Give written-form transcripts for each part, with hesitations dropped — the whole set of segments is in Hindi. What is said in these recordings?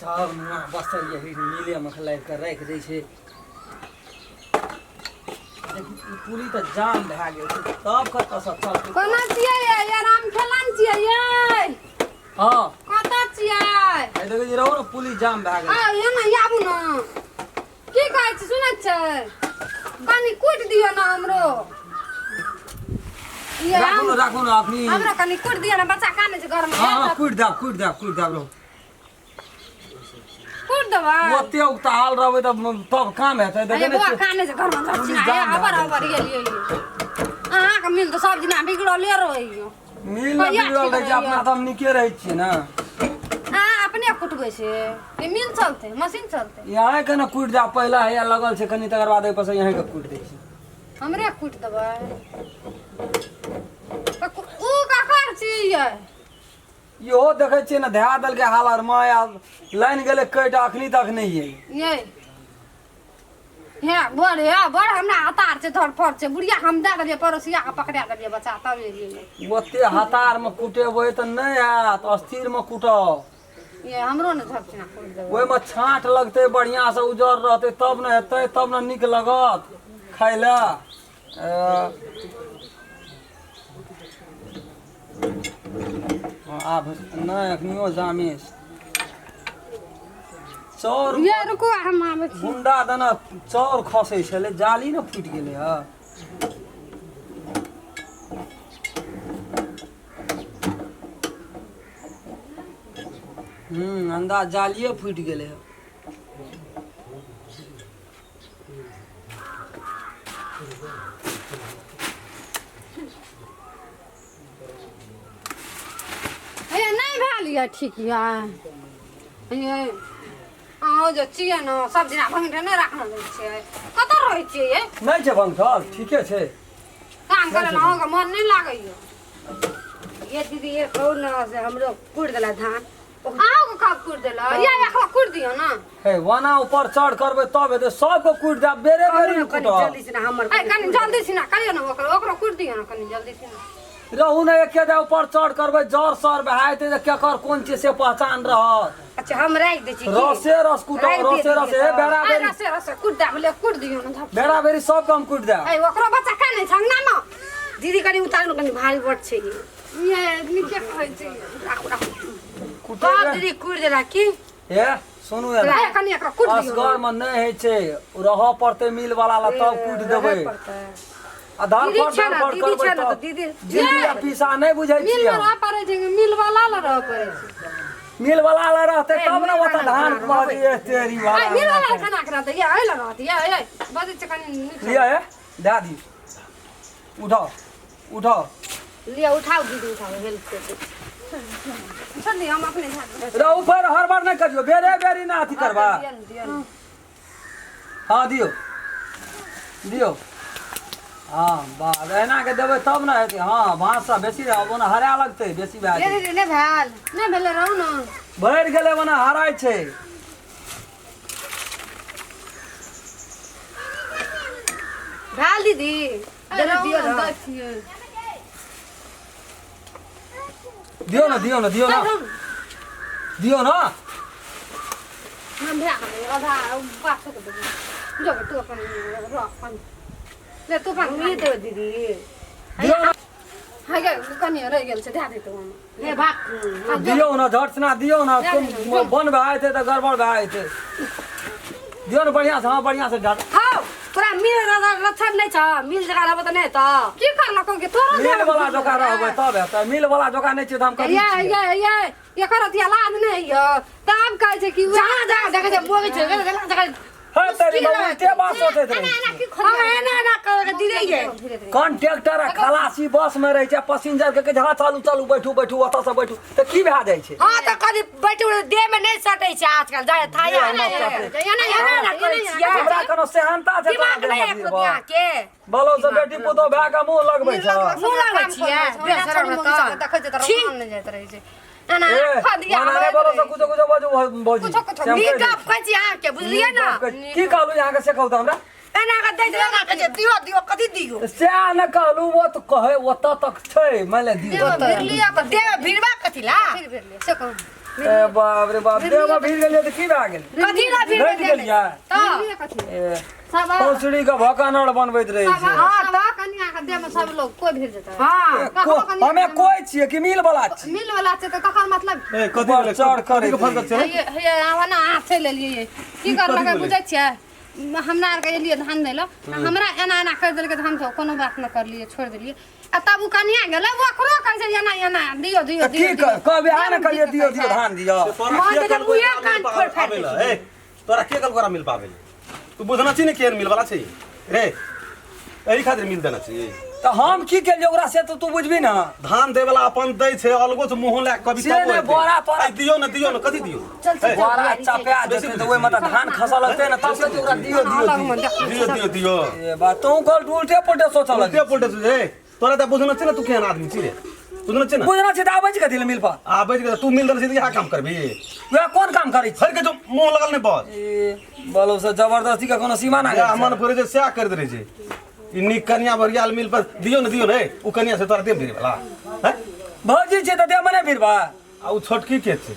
सब ना बस यही नीले में खलाई कर रख दै छै पूरी तो जाम भए गेल छै तब कतऽ सँ चलतै कोना छियै ये राम खेलान छियै ये हां कतऽ छियै ए देखै छी रहू ने पुली जाम भए गेल आ ये ना आबू ना की कहै छी सुनै छै कनी कुटि दियौ ना हमरो ये राखू ना अखनी हमरा कनी कुटि दियौ ना बच्चा काने छै घर में हां कुटि दे रहू कुटि देबै ओते उताल रहबै तब काम हेतै देखै बुआ काने छै घर में धरछिना अबर गेलियै अहाँ के मिल तो सब दिना बिगड़ले रहैयो मिल में बिगड़ल रहै छै अपना त हम निके रहै छियै ना अपने कुटबै छै ये मिल चलते मशीन चलते यहाँ के ना कुटि जा पहला है लगल छै कनी तकर बाद पर से यहीं के कुटि दै छी हमरे कुटि देबै ऊ ककर छियै इहो देखै छियै ना धै देल के हालर में लाइन गेलै कट अखनी तक नहीं है ये हे बड़ हमरा हतार छै धड़फड़ छै बुढ़िया हम दे देलियै पड़ोसिया के पकड़ा देलियै बच्चा तब एलियै ओते हतार में कुटेबै त नहीं हैत अस्थिर में कुटब ये हमरो ने धरछिना कुटि देबै ओइ में छांट लगतै बढ़िया से उजर रहतै तब न हेतै तब न नीक लगत खाय ले आब नहीं अखनियो जामेश चौर ये रुको हम आबै छी गुंडा दना चौर खसै छलै जाली न फुटि गेलै ह अंदाज जालिए फुटि गेलै ह ये नहीं भेल ये ठीक ये ये आओ जो छियै न सब दिना भंगठे नहीं राखना दै छियै कतऽ रहै छियै ये नहीं छै भंगठल ठीके छै काम करे ना होगा मन नहीं लागैयो ये दीदी ये कहू ना से हमरो कुट देला धान आओ को कब कुट देला ये एकरा कुट दियो ना हे वना ऊपर चढ़ करबै तब हेतै सबके कुटि दे बेरे बेरे न कनी कुटब जल्दी से ना हमर ए कनी जल्दी से ना करियो ना ओकरा कुट दियो ना कनी जल्दी से ना रहू ने एके दे ऊपर चढ़ करबै जर सर बहाइते जे केकर कोन चीज से पहचान रहत अच्छा हम राख दै छी रसे रस कुटब रसे बेरा ए बेरी रसे कुट दे बोले कुट दियो ना धप बेरा बेरी सब काम कुटि दे ए ओकरा बच्चा काने छंगना न दीदी कनी उतार कनी भारी बट छै ये नीचे कहै छै राखू कुटे बाप दीदी कुट देला की ए सुनू यार ए कनी एकरा कुट दियो असगर में नहीं है छै रहऽ पड़तै मिल वाला ला तब कुटि देबै आधार दीदी कार्ड छै ना करबै दीदी छै ना तब दीदी जिंदगी पीसा नहीं बुझै मिल छियै वाला पड़े छै मिल वाला ला रह पड़े छै मिल वाला ला रहतै तब न ओता धान कुमारी तेरी वाला ए मिल वाला खाना करा दे ये लगा दे ये बजे छै कनी लिया है दादी उठाओ उठाओ लिया उठाओ दीदी उठाओ हेल्प कर चल हम अपने झाड़ रहू फिर हर बार नहीं करियो बेरे बेरी ना अथी करबा हाँ दियो दियो हाँ बात एना के देबै तब ना हेतै हाँ भाषा बेसी रहबो ना हरा लगतै बेसी भए ये जेतै दीदी नहीं भेल नहीं भेले रहू ना भरि गेलै मने हराय छै भेल दीदी जल्दी दियो ना दियो ना दियो ना दियो ना दियो ना हम भ्या के आधा बात से दे जो तू अपन रख अपन ले तू अपन ये तो दीदी दियो ना हाय गे कनी रह गेल छै धा दे तू ये भाग दियो ना झटसना दियो ना बन भए जेतै तऽ गड़बड़ भए जेतै दियो ना बढ़िया से हाँ बढ़िया से झट हां तोरा मिल लक्षण नहीं छ मिल जगह रहबो त नहीं त की करलको के तोरा मिल वाला जोका रहबै तब हेतै मिल वाला जोका नहीं छै तऽ हम कथी ये छियै ये करतिया लाज नहीं यो तब कहै छै कि जहाँ जहाँ जगह से बोगे छै जगह हे तेरी बाबू के बात सोचैत रही ना कर दीदी ये कंडक्टर आ खलासी बस में रहे छै पैसेंजर के हाँ चालू चालू बैठू बैठू ओतऽ से बैठू तऽ की भए जाइ छै हां त कभी बैठू देह में नहीं सटै छै आजकल जाय थाया ना करे छियै हमरा कोनो सेहनता छै दिमाग नहीं है दुनिया के बोलो से बेटी पुतो भए के मुंह लगबै छै मुंह लगबै छियै बेसरम त देखै छै तोरा मन नहीं जाइत रहै छै ना खदिया माने बोलो से कुछ बाजू भौजी नीकप कहै छी अहाँ के बुझलियै ना की कहलू यहाँ के सिखाउ त हमरा एना के दे देना के दियो दियो कथि दियो से न कहलू वो तो कहे ओतऽ तक छै माने दियो फिर लिया त देह भिड़बा कथि ला फिर ले से कहू ए बाप रे बाप देव में भीड़ गेलिए त की भए गेल कथी ला फिर घटि गेलिए कथी सब पौसड़ी का भकानड़ बनबैत रहे छै हां त कन्या के देह में सब लोग कोई भेज देता हां हमें कोई छिए कि मिल वाला छी मिल वाला छै त तखन मतलब ए कथी ले चढ़ करे के फर्क छै हे आवाना हाथ से ले लिए की कर लगा बुझै छियै हमरा आर के लिए धान देलो हमरा एना एना कर देलकै त हम तो कोनो बात न कर लिए छोड़ देलिए आ तब उ कन्या गेलै वो करो कहै छै एना एना दियो दियो की कहबे आ न करिए दियो दियो धान दियो तोरा के कल करा मिल पावे तू बुझना छी ने केन मिल वाला छै रे एही खातिर मिल देना छी त हम की केलिए ओकरा से तू बुझबी न धान दे वाला अपन दै छै अलगो से मुंह ला कभी से ने बोरा तोरा दियो न कथी दियो बोरा चपा देते त ओइ मतलब धान खसा लगते न तब से ओकरा दियो दियो ए बात तू कल उल्टे पुल्टे सोचल उल्टे पुल्टे रे तोरा त बुझना छी ना तू केन आदमी छी रे बुझना छी ना बुझना छै त आबै छै कथि ले मिल पा आबै छै तू मिल देना छी यहा काम करबी वे कोन काम करै छी हर के जो मुंह लगल ने बस ए बोलो से जबरदस्ती का कोनो सीमा ना है मन फरे जे स्या कर दे रे छै इ नी कन्या बरियाल मिल पर दियो न रे उ कन्या से तोरा दे फिर वाला हैं भौजी छै त दे मने फिरबा आ उ छोटकी के छै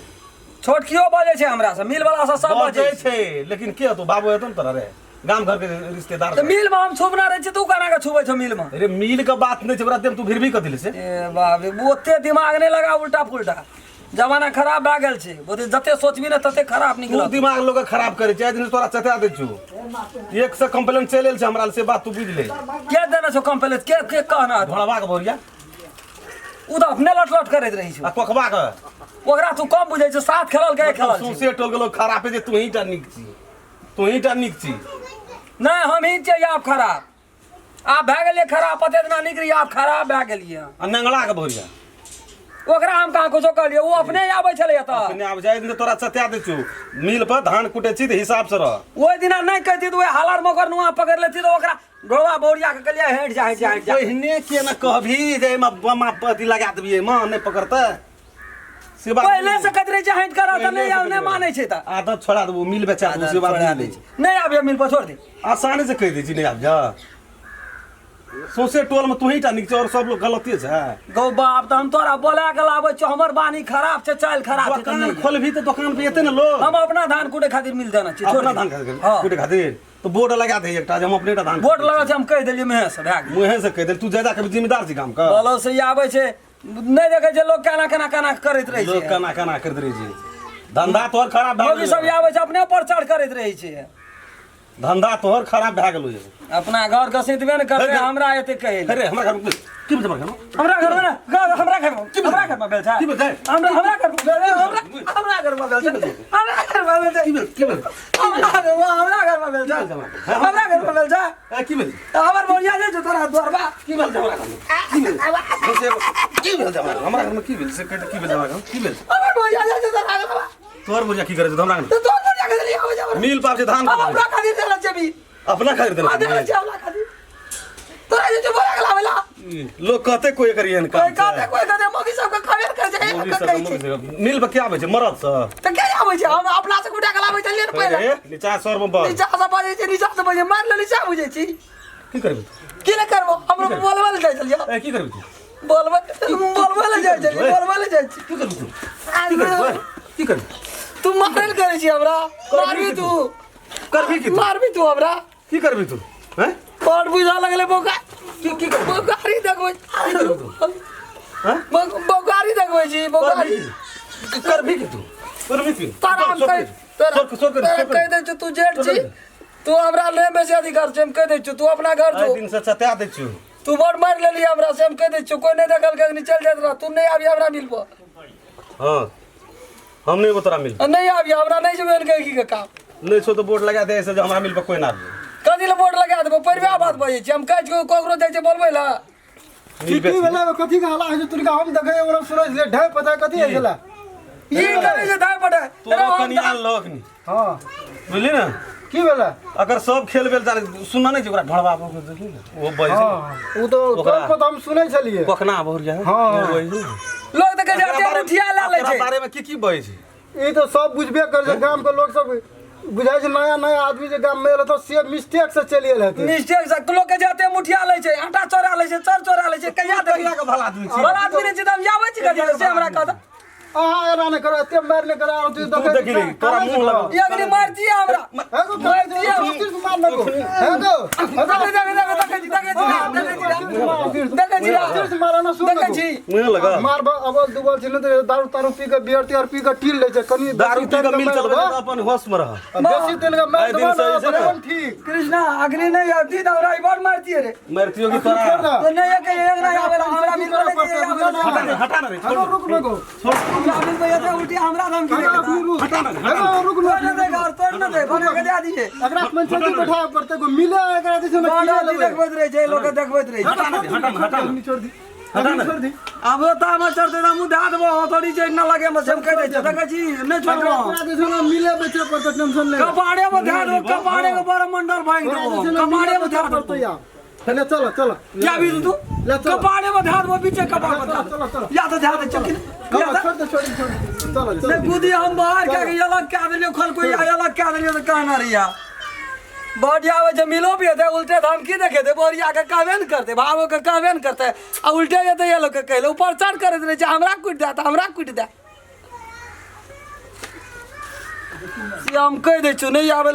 छोटकियो बाजे छै हमरा से मिल वाला से सब बाजे बजे छै लेकिन के तो बाबू हेतन तोरा रे गांव घर के रिश्तेदार त मिल में हम छुबना रहे छै तू कना के छुबै छ मिल में अरे मिल के बात नहीं छै बरा देम तू फिर भी कथि ले से ए बाप रे ओते दिमाग नहीं लगा उल्टा पुल्टा जमाना खराब भए गेल छै ओते जते सोचबी न तते खराब तू निकल दिमाग लोग खराब करे छै दिन तोरा चटा दे छु एक से कंप्लेंट चलेल छै हमरा से बात तू बुझ ले के देना छो कंप्लेंट के कहना भड़वा के भोरिया उ त अपने लट करैत रही छ आ कोकबा के ओकरा तू कम बुझै छ साथ खेलल के खेलल छी सुसे टोल के लोग खराब है जे तू ही टा निक छी नहीं हम ही चाहिए आप खराब आप भए गेलिए खराब पते ना निकली आप खराब भए गेलिए आ नंगला के भोरिया ओकरा हम कहाँ कुछो कहलिए वो अपने आबै छले त अपने आब जाय दिन तोरा चटा दे छु मिल पर धान कुटे छी त हिसाब से रह ओइ दिना नहीं कहती तो हालर मगर नुआ पकड़ लेती तो ओकरा ढोवा बोरिया के कहलिए हेट जा पहिने के न कहभी जे म बमा पति लगा देबी मां नहीं पकड़ता से बात पहले से कतरे जहां करा त नहीं आव नहीं माने छै त आदत छोड़ा दबो मिल बेचा दबो से बात नहीं नहीं आबियो मिल पर छोड़ दे आसानी से कह दे छी नहीं आब जा सोसे टोल में तू ही टा निक और सब लोग गलती है गौ बाप त हम तोरा बोला के लाबै छ हमर बानी खराब छै चाल खराब छै त दुकान नहीं खोलभी तो दुकान पे एते न लोग हम अपना धान कुटे खातिर मिल देना छी अपना धान कुटे खातिर तो बोर्ड लगा दे एकटा जे हम अपने टा धान वोट लगा छै हम कह देलिए मेह से भाग मुहे से कह दे तू ज्यादा के जिम्मेदार छी काम का बोलो से आबै छै नहीं देखे छै लोग केना करैत रहै लोग छै कना करत रही छी धंधा तोहर खराब भए लोग सब आबै छै अपने पर चढ़ करैत रहै छै धंधा तोहर खराब भए गेलो अपना घर के सितबे न करते हमरा एते कहै अरे हमरा घर में की बता घर हमरा घर में हमरा घर में बेल छै की बता हमरा घर में हमरा घर में बेल छै हमरा घर में बेल छै की बता हमरा घर में बेल छै हमरा घर में बेल छै की बता हमर बोलिया जे छै तोरा द्वारबा की बता हमरा की बता हमरा घर में की बता से की बता की बता हमर बोलिया जे छै तोरा द्वारबा तोहर बोलिया की करे छै हमरा तो तोर बोलिया के लिए आबै छै मिल पाप से धान हमरा खातिर देला जेबी अपना खातिर देला देला छै हमरा खातिर तोरा जे बोला के लावेला लोग कहते कोई करियन कोई काम कहते मोगी सब के खबर कर छै मिल पर क्या आबै छै मरद से त के आबै छै हम अपना से गुटा के लाबै छलिए न पहिले नीचा सर में बस नीचा से बजे छै नीचा से बजे मार लेली चा बुझै छी की करबी की ले करबो हमरो बोलबे ले जाय छलिए की करबी बोलबे ले जाय छलिए बोलबे ले जाय छी की करबी की करबी तू मारल करे छी हमरा मारबी तू करबी की मारबी तू हमरा की करबी तू हैं पर बुझा लगले बोका की करबी बोकारी देखबै हैं बोकारी देखबै छी बोकारी करबी की तू करबी की तारा हम कह दे छ तू जेठ छी तू हमरा ले में से अधिकार छै हम कह दे छ तू अपना घर जो दिन से चटा दे छु तू बड़ मार लेली हमरा से हम कह दे छ कोई नहीं देखल के निकल जात रहा तू नहीं आबी हमरा मिलबो हां हम नहीं बतरा मिल नहीं आबी हमरा नहीं जमेन के की काम नहीं सो तो बोर्ड लगा दे ऐसे जो हमरा मिल पर कोई ना कथी ले बोर्ड लगा देबो परिवा बात बजे छी हम कह छ कोकरो जाय छै बोलबै ला मिल पे भेला कथी का हला है तुनका हम देखे ओरा सुनै ले ढै पता कथी है गेला ई करे जे धाय पड़े तो कनिया लोग नहीं हां बुझली ना की भेला अगर सब खेल बेल तारे सुनना नहीं ओकरा ढड़वा को देखी ना वो बज हां उ तो तोर हम सुनै छलिए कोकना भर गया हां लोग देखे जाते मुठिया ला ले छै बारे में की बज छै ई तो सब बुझबे कर जे गांव के लोग सब बुझाय छै नया नया आदमी जे गांव में एल तो से मिस्टेक से चली एल हेतै मिस्टेक से लोग के जाते मुठिया ले छै आटा चोरा ले छै चर चोरा ले छै कहिया देखिया के भला आदमी छी भला आदमी ने छै त हम जाबै छी कथि से हमरा कहत अहाँ एना नहीं करो एते मार नहीं करा तू तू देख ले तोरा मुंह लगा एकरी मारती है हमरा है को मार मार लगो है को देख मारा ना सुन मुंह लगा मार अबल दुबल छिन त दारू तारू पी के बियर तियर पी के टील ले छै कनी दारू पी के मिल चलबे त अपन होश में रह बेसी तेल का मार दिन सही से दबा ठीक कृष्णा अग्नि नहीं आती ना और बार मारती है रे मरतियो की तोरा तो नहीं एक नहीं आवेला हमरा मिल हटा ना रे छोड़ रुक लगो हमरा मिल पे ये उल्टी हमरा धमकी दे हटा ना रुक ना दे और तोड़ ना दे बने के दे दीजिए अगर मन से बैठा पड़ते को मिले एकरा दिस में बाड़ा देखबत रहे छै लोग देखबत रहे हटा ना छोड़ दी हटा ना छोड़ दी अब ता हम चढ़ते ना मुंह धा देबो थोड़ी छै न लगे में हम कह दे छै देख छी नहीं छोड़बो एकरा दिस में मिले बेचे पड़ते टेंशन ले कपाड़े में धा दो कपाड़े के बड़ा मंडल भांग देबो कपाड़े में धा दो यार चलो चलो चलो क्या भी तू कपाड़े में धा दो पीछे कपाड़ में धा चलो चलो या तो धा दे चल छोड़ दे चलो ने गुदी हम बाहर क्या के अलग क्या देलियो खल कोई अलग क्या देलियो तो कहना रिया बढ़िया आवे जे मिलो भी दे उल्टे धमकी देखे दे बोरिया के कहबे न करते भावो के कहबे न करते आ उल्टे जेते ये लोग के कहले ऊपर चढ़ करत रहे जे हमरा कुट दे त हमरा कुट दे से हम कह दे छु नहीं आवे